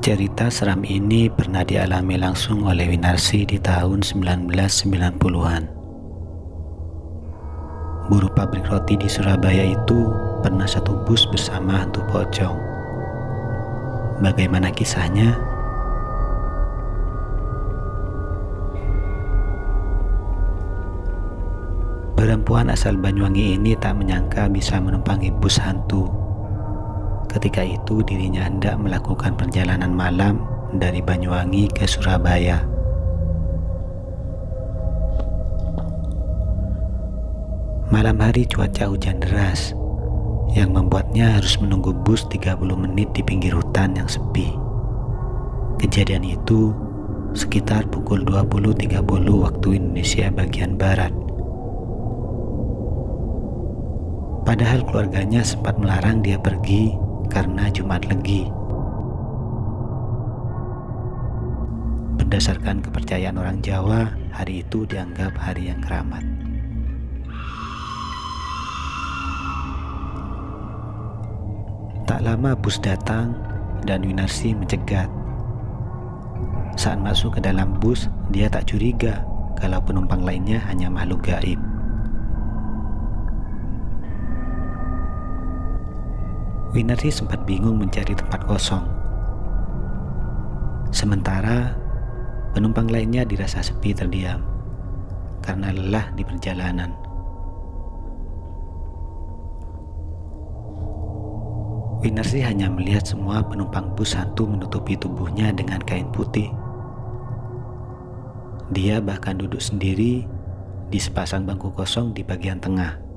Cerita seram ini pernah dialami langsung oleh Winarsi di tahun 1990-an. Buruh pabrik roti di Surabaya itu pernah satu bus bersama hantu pocong. Bagaimana kisahnya? Perempuan asal Banyuwangi ini tak menyangka bisa menumpangi bus hantu. Ketika itu dirinya hendak melakukan perjalanan malam dari Banyuwangi ke Surabaya. Malam hari cuaca hujan deras yang membuatnya harus menunggu bus 30 menit di pinggir hutan yang sepi. Kejadian itu sekitar pukul 20.30 waktu Indonesia bagian barat. Padahal keluarganya sempat melarang dia pergi karena Jumat Legi. Berdasarkan kepercayaan orang Jawa, hari itu dianggap hari yang keramat. Tak lama bus datang dan Winarsi mencegat. Saat masuk ke dalam bus, dia tak curiga kalau penumpang lainnya hanya makhluk gaib. Winarsi sempat bingung mencari tempat kosong. Sementara penumpang lainnya dirasa sepi terdiam karena lelah di perjalanan. Winarsi hanya melihat semua penumpang bus hantu menutupi tubuhnya dengan kain putih. Dia bahkan duduk sendiri di sepasang bangku kosong di bagian tengah.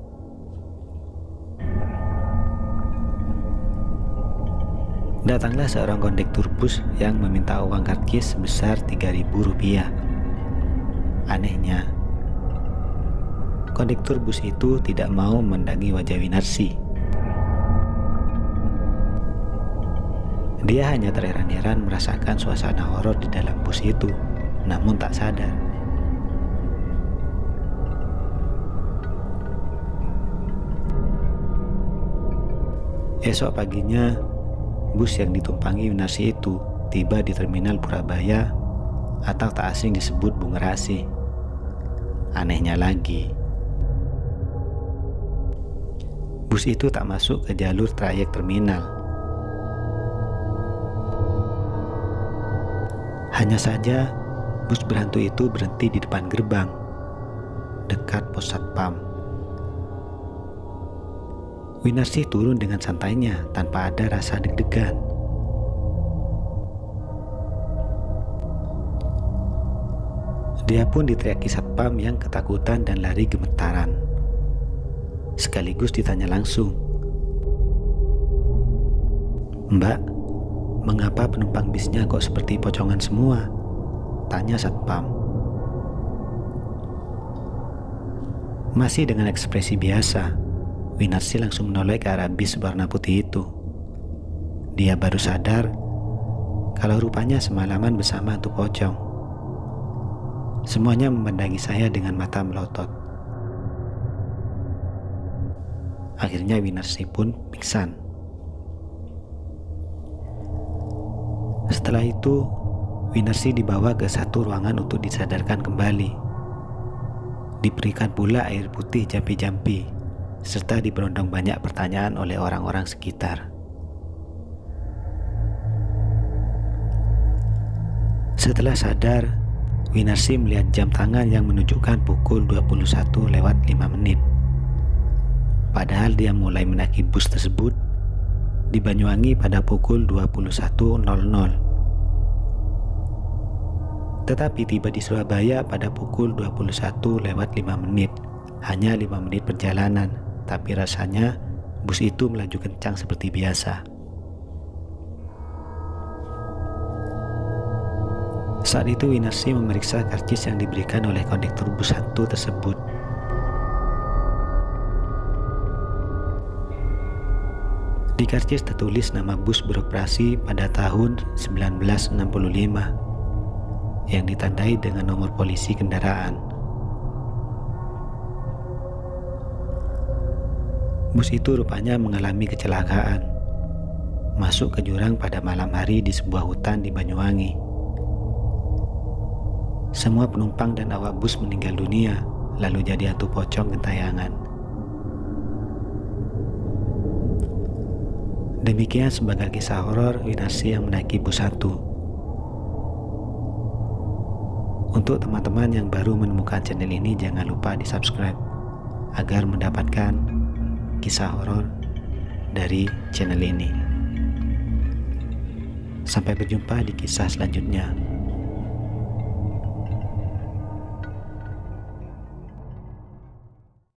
Datanglah seorang kondektur bus yang meminta uang karcis sebesar Rp3.000. Anehnya, kondektur bus itu tidak mau memandangi wajah Winarsi. Dia hanya terheran-heran merasakan suasana horor di dalam bus itu, namun tak sadar. Esok paginya, bus yang ditumpangi Winarsi itu tiba di terminal Purabaya atau tak asing disebut Bungerasi. Anehnya lagi, bus itu tak masuk ke jalur trayek terminal. Hanya saja bus berhantu itu berhenti di depan gerbang, dekat pos satpam. Winarsi turun dengan santainya tanpa ada rasa deg-degan. Dia pun diteriaki satpam yang ketakutan dan lari gemetaran. Sekaligus ditanya langsung, "Mbak, mengapa penumpang bisnya kok seperti pocongan semua?" tanya satpam. Masih dengan ekspresi biasa, Winarsi langsung menoleh ke arah bis warna putih itu. Dia baru sadar kalau rupanya semalaman bersama hantu pocong. Semuanya memandangi saya dengan mata melotot. Akhirnya Winarsi pun pingsan. Setelah itu, Winarsi dibawa ke satu ruangan untuk disadarkan kembali. Diberikan pula air putih jampi-jampi, serta diberondong banyak pertanyaan oleh orang-orang sekitar. Setelah sadar, Winarsi melihat jam tangan yang menunjukkan pukul 21:05. Padahal dia mulai menaiki bus tersebut di Banyuwangi pada pukul 21:00. Tetapi tiba di Surabaya pada pukul 21:05. Hanya 5 menit perjalanan. Tapi rasanya bus itu melaju kencang seperti biasa. Saat itu Winarsi memeriksa karcis yang diberikan oleh kondektur bus hantu tersebut. Di karcis tertulis nama bus beroperasi pada tahun 1965 yang ditandai dengan nomor polisi kendaraan. Bus itu rupanya mengalami kecelakaan. masuk ke jurang pada malam hari di sebuah hutan di Banyuwangi. Semua penumpang dan awak bus meninggal dunia, lalu jadi hantu pocong gentayangan. Demikian sebagai kisah horor Winarsi yang menaiki bus hantu. Untuk teman-teman yang baru menemukan channel ini, jangan lupa di subscribe agar mendapatkan kisah horor dari channel ini. Sampai berjumpa di kisah selanjutnya.